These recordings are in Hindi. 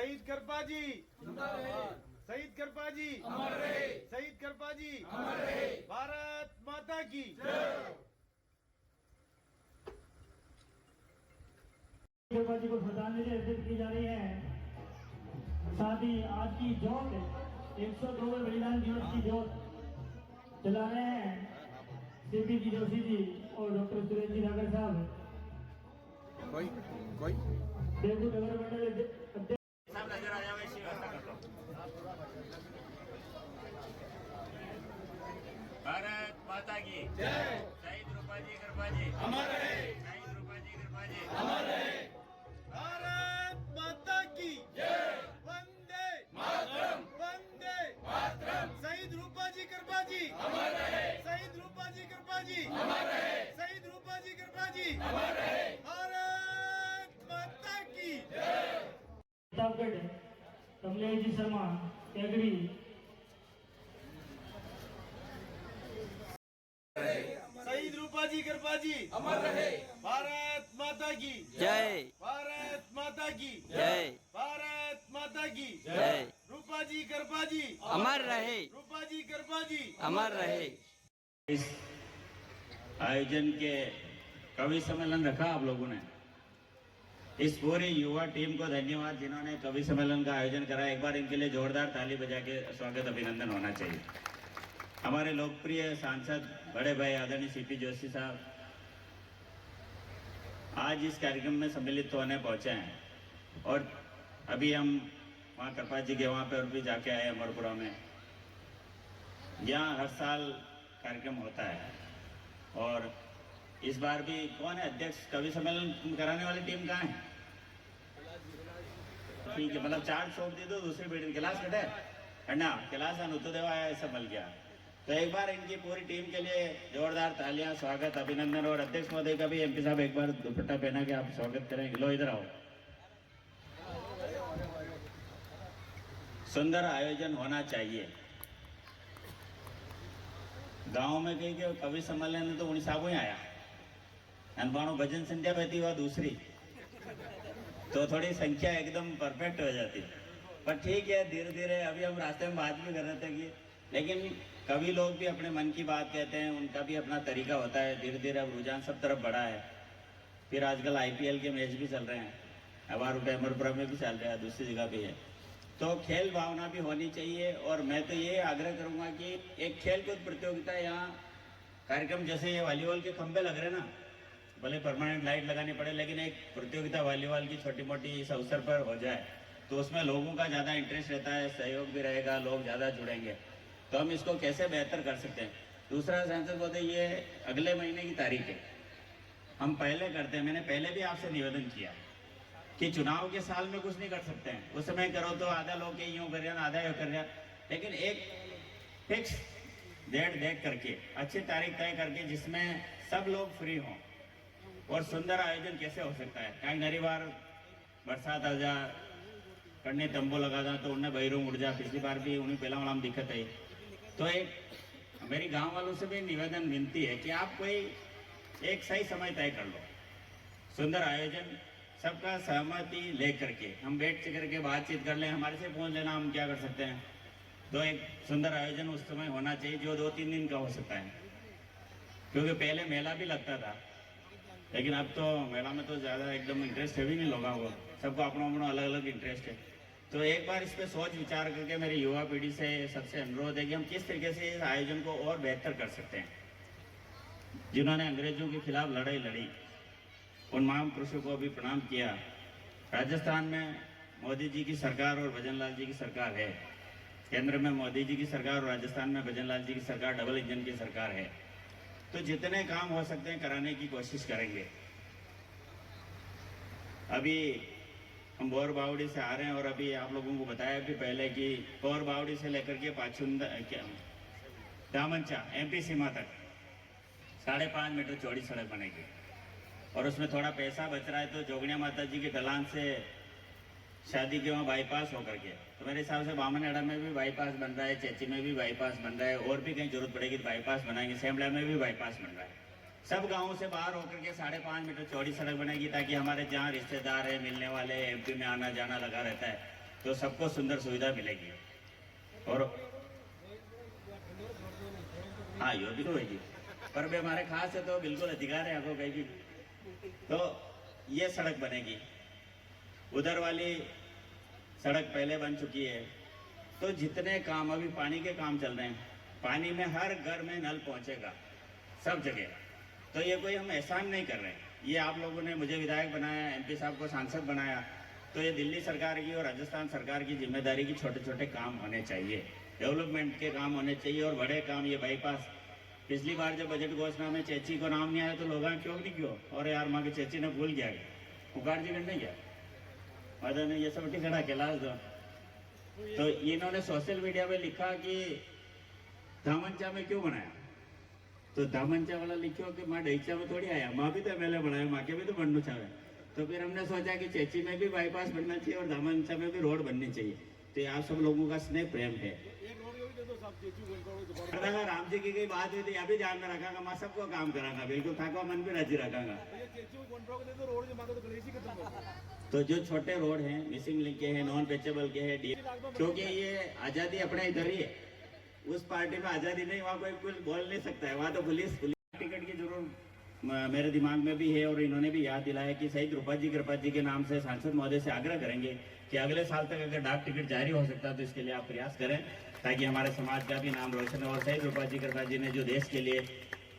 शहीद करपा जी शहीद करपा जी शहीद करपा जी भारत माता की करपा जी को श्रद्धांजलि अर्पित की जा रही है। साथ ही आज की जोत 102वें बलिदान दिवस की जोत चला रहे हैं सीपी जी जोशी जी और डॉक्टर सुरेश जी नागर साहब। कोई देवपुर नगर मंडल अध्यक्ष नजर आ जावे ऐसी व्यवस्था कर लो। भारत माता की जय। शहीद रूपाजी कृपाजी अमर रहे। शहीद रूपाजी कृपाजी अमर रहे। भारत माता की जय। वंदे मातरम वंदे मातरम। शहीद रूपाजी कृपा जी अमर रहे। शहीद रूपाजी कृपा जी अमर रहे। शहीद रूपाजी कृपा जी अमर रहे। भारत माता की जय। प्रतापगढ़ कमलेश जी शर्मा कैगड़ी शहीद रूपाजी कृपा जी अमर रहे। भारत माता की जय। भारत माता की जय। भारत माता की जय। रूपाजी कृपा जी अमर रहे। रूपाजी कृपा जी अमर रहे। इस आयोजन के कवि सम्मेलन रखा आप लोगों ने। इस पूरी युवा टीम को धन्यवाद जिन्होंने कवि सम्मेलन का आयोजन करा। एक बार इनके लिए जोरदार ताली बजा के स्वागत अभिनंदन होना चाहिए। हमारे लोकप्रिय सांसद बड़े भाई आदरणीय सीपी जोशी साहब आज इस कार्यक्रम में सम्मिलित होने पहुंचे हैं और अभी हम वहाँ कृपा जी के वहाँ पर भी जाके आए अमरपुरा में। यहाँ हर साल कार्यक्रम होता है और इस बार भी कौन है अध्यक्ष कवि सम्मेलन कराने वाली टीम कहाँ है? ठीक है, मतलब चार्ज सौंप दी तो दूसरी बिल्डिंग क्लास कटे अन्ना क्लास अनुतो देवा है ऐसा मिल गया। तो एक बार इनकी पूरी टीम के लिए जोरदार तालियां स्वागत अभिनंदन। और अध्यक्ष महोदय का भी एमपी साहब एक बार दुपट्टा पहना के आप स्वागत करेंगे। लो इधर आओ। सुंदर आयोजन होना चाहिए। गांव में कहीं के कवि सम्मेलन तो उन्हीं साबू ही आया अनबाणु भजन संध्या बहती हुआ दूसरी तो थोड़ी संख्या एकदम परफेक्ट हो जाती। पर ठीक है, धीरे धीरे अभी हम रास्ते में बात भी कर रहे थे कि लेकिन कवि लोग भी अपने मन की बात कहते हैं, उनका भी अपना तरीका होता है। धीरे धीरे अब रुझान सब तरफ बढ़ा है। फिर आजकल आईपीएल के मैच भी चल रहे हैं, हवा रुपये अमरपुरा में भी चल रहा है, दूसरी जगह भी है। तो खेल भावना भी होनी चाहिए। और मैं तो ये आग्रह करूंगा कि एक खेलकूद प्रतियोगिता यहाँ कार्यक्रम जैसे ये वॉलीबॉल के खंभे लग रहे हैं ना, भले परमानेंट लाइट लगानी पड़े, लेकिन एक प्रतियोगिता वॉलीबॉल की छोटी मोटी इस अवसर पर हो जाए तो उसमें लोगों का ज़्यादा इंटरेस्ट रहता है, सहयोग भी रहेगा, लोग ज़्यादा जुड़ेंगे। तो हम इसको कैसे बेहतर कर सकते हैं। दूसरा सांसद बोलते ये अगले महीने की तारीख है, हम पहले करते हैं। मैंने पहले भी आपसे निवेदन किया कि चुनाव के साल में कुछ नहीं कर सकते हैं, उस समय करो तो आधा लोग यूँ कर रहे हैं आधा यूँ कर रहे हैं, लेकिन एक फिक्स डेट देख करके अच्छी तारीख तय करके जिसमें सब लोग फ्री हों और सुंदर आयोजन कैसे हो सकता है। कहीं नरी बार बरसात आ जा कड़ने तंबू लगा था तो उन्हें बहिरू उड़ जा, पिछली बार भी उन्हें पहला वाला दिक्कत आई। तो एक मेरी गांव वालों से भी निवेदन विनती है कि आप कोई एक सही समय तय कर लो, सुंदर आयोजन सबका सहमति लेकर के हम बैठ करके बातचीत कर लें, हमारे से पूछ लेना हम क्या कर सकते हैं। तो एक सुंदर आयोजन उस समय होना चाहिए जो 2-3 दिन का हो सकता है, क्योंकि पहले मेला भी लगता था, लेकिन अब तो मेला में तो ज़्यादा एकदम इंटरेस्ट है भी नहीं लोगों को, सबको अपना अपना अलग अलग इंटरेस्ट है। तो एक बार इस पर सोच विचार करके मेरी युवा पीढ़ी से सबसे अनुरोध है कि हम किस तरीके से इस आयोजन को और बेहतर कर सकते हैं। जिन्होंने अंग्रेजों के खिलाफ लड़ाई लड़ी उन महापुरुषों को भी प्रणाम किया। राजस्थान में मोदी जी की सरकार और भजनलाल जी की सरकार है, केंद्र में मोदी जी की सरकार और राजस्थान में भजनलाल जी की सरकार, डबल इंजन की सरकार है। तो जितने काम हो सकते हैं कराने की कोशिश करेंगे। अभी हम बोर बावड़ी से आ रहे हैं और अभी आप लोगों को बताया भी पहले कि बोर बावड़ी से लेकर के पाचुंदा दामनचा एमपी सीमा तक 5.5 मीटर चौड़ी सड़क बनेगी और उसमें थोड़ा पैसा बच रहा है। तो जोगनिया माता जी के ढलान से शादी के वहाँ बाईपास होकर के, तो मेरे हिसाब से बामनहेड़ा में भी बाईपास बन रहा है, चेची में भी बाईपास बन रहा है, और भी कहीं जरूरत पड़ेगी तो बाईपास बनाएंगे, सेमला में भी बाईपास बन रहा है। सब गाँवों से बाहर होकर के 5.5 मीटर चौड़ी सड़क बनेगी ताकि हमारे जहाँ रिश्तेदार है, मिलने वाले, एमपी में आना जाना लगा रहता है, तो सबको सुंदर सुविधा मिलेगी। और हाँ यो भी होगी, पर भी हमारे खास है तो बिल्कुल अधिकार है आपको कहेगी। तो ये सड़क बनेगी, उधर वाली सड़क पहले बन चुकी है। तो जितने काम अभी पानी के काम चल रहे हैं, पानी में हर घर में नल पहुंचेगा सब जगह। तो ये कोई हम एहसान नहीं कर रहे हैं, ये आप लोगों ने मुझे विधायक बनाया, एमपी साहब को सांसद बनाया, तो ये दिल्ली सरकार की और राजस्थान सरकार की जिम्मेदारी की छोटे छोटे काम होने चाहिए, डेवलपमेंट के काम होने चाहिए। और बड़े काम, ये बाईपास, पिछली बार जब बजट घोषणा में चेची को नाम नहीं आया तो लोग क्यों नहीं क्यों, और यार माँ की चेची ने भूल गया, पुकार जी नहीं गया, मदन ने ये सब टिकड़ा के लाल दो। तो इन्होंने सोशल मीडिया पे लिखा कि धामनचा में क्यों बनाया, तो धामनचा वाला लिखो कि माँ डैचा में थोड़ी आया, माँ भी तो एमएलए बनाया, माँ के भी तो बनना चाहे। तो फिर हमने सोचा कि चेची में भी बाईपास बनना चाहिए और धामनचा में भी रोड बननी चाहिए। तो आप सब लोगों का स्नेह प्रेम है। राम जी की बात हुई थी, अभी ध्यान में रखागा, मैं सबको काम करांगा, बिल्कुल थाका मन भी राजी रखागा। तो जो छोटे रोड हैं, मिसिंग लिंक के हैं, नॉन पेचेबल के हैं, क्योंकि ये आजादी अपने इधर ही है, उस पार्टी में आजादी नहीं, वहाँ कोई कुछ बोल नहीं सकता है। वहाँ तो पुलिस टिकट की जरूर मेरे दिमाग में भी है। और इन्होंने भी याद दिलाया कि शहीद रूपाजी कृपाजी के नाम से सांसद महोदय से आग्रह करेंगे कि अगले साल तक अगर डाक टिकट जारी हो सकता है तो इसके लिए आप प्रयास करें, ताकि हमारे समाज का भी नाम रोशन हो। और शहीद रूपाजी कृपाजी ने जो देश के लिए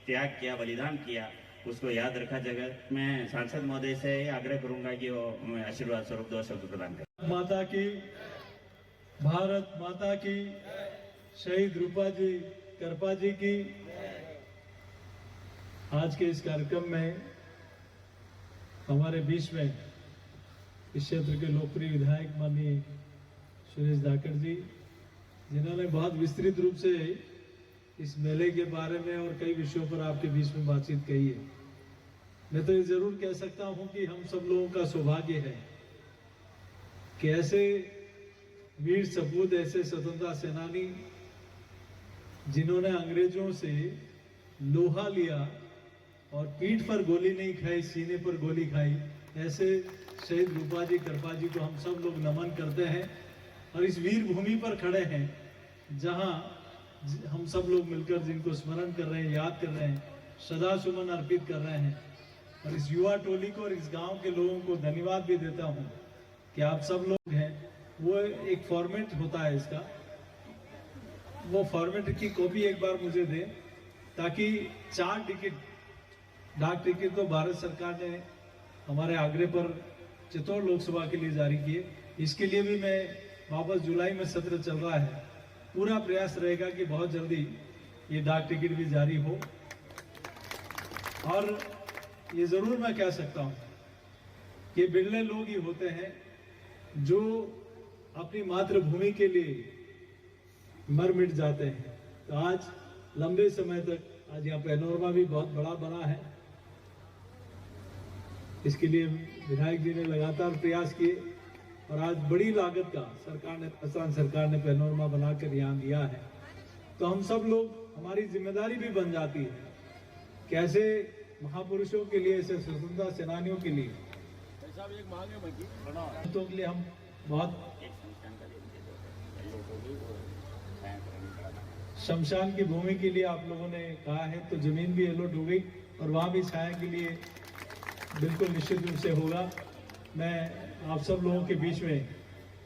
त्याग किया, बलिदान किया, उसको याद रखा जगह। मैं सांसद महोदय से आग्रह करूंगा कि वो आशीर्वाद स्वरूप 2 शब्द प्रदान करें। माता की, भारत माता की, शहीद रूपाजी कृपाजी की। आज के इस कार्यक्रम में हमारे बीच में इस क्षेत्र के लोकप्रिय विधायक माननीय सुरेश धाकड़ जी, जिन्होंने बहुत विस्तृत रूप से इस मेले के बारे में और कई विषयों पर आपके बीच में बातचीत कही है। मैं तो ये जरूर कह सकता हूं कि हम सब लोगों का सौभाग्य है कि ऐसे वीर सपूत, ऐसे स्वतंत्रता सेनानी जिन्होंने अंग्रेजों से लोहा लिया और पीठ पर गोली नहीं खाई, सीने पर गोली खाई, ऐसे शहीद रूपाजी कृपाजी को हम सब लोग नमन करते हैं। और इस वीर भूमि पर खड़े हैं जहां हम सब लोग मिलकर जिनको स्मरण कर रहे हैं, याद कर रहे हैं, श्रद्धा सुमन अर्पित कर रहे हैं। और इस युवा टोली को और इस गांव के लोगों को धन्यवाद भी देता हूं कि आप सब लोग हैं। वो एक फॉर्मेट होता है इसका, वो फॉर्मेट की कॉपी एक बार मुझे दें, ताकि 4 टिकट, डाक टिकट तो भारत सरकार ने हमारे आग्रह पर चित्तौड़ लोकसभा के लिए जारी किए। इसके लिए भी मैं वापस जुलाई में सत्र चल रहा है, पूरा प्रयास रहेगा कि बहुत जल्दी ये डाक टिकट भी जारी हो। और ये जरूर मैं कह सकता हूं कि बिरले लोग ही होते हैं जो अपनी मातृभूमि के लिए मर मिट जाते हैं। तो आज लंबे समय तक, आज यहाँ पैनोरमा भी बहुत बड़ा बना है, इसके लिए विधायक जी ने लगातार प्रयास किए और आज बड़ी लागत का राजस्थान सरकार ने पैनोरमा बनाकर यहाँ दिया है। तो हम सब लोग, हमारी जिम्मेदारी भी बन जाती है कि ऐसे महापुरुषों के लिए, ऐसे स्वतंत्रता सेनानियों के लिए, तो के लिए हम बहुत शमशान की भूमि के लिए आप लोगों ने कहा है, तो जमीन भी अलॉट हो गई और वहां भी छाया के लिए बिल्कुल निश्चित रूप से होगा। मैं आप सब लोगों के बीच में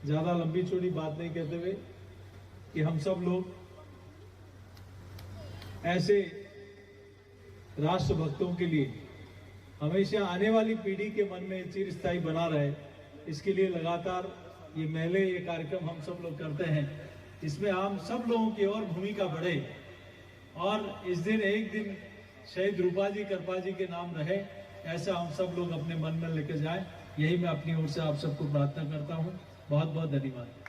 ज्यादा लंबी चौड़ी बात नहीं कहते हुए कि हम सब लोग ऐसे राष्ट्रभक्तों के लिए हमेशा आने वाली पीढ़ी के मन में चिरस्थायी बना रहे, इसके लिए लगातार ये मेले, ये कार्यक्रम हम सब लोग करते हैं। इसमें हम सब लोगों की और भूमिका बढ़े और इस दिन एक दिन शहीद रूपाजी कृपाजी के नाम रहे, ऐसा हम सब लोग अपने मन में लेकर जाएं। यही मैं अपनी ओर से आप सबको प्रार्थना करता हूं। बहुत बहुत धन्यवाद।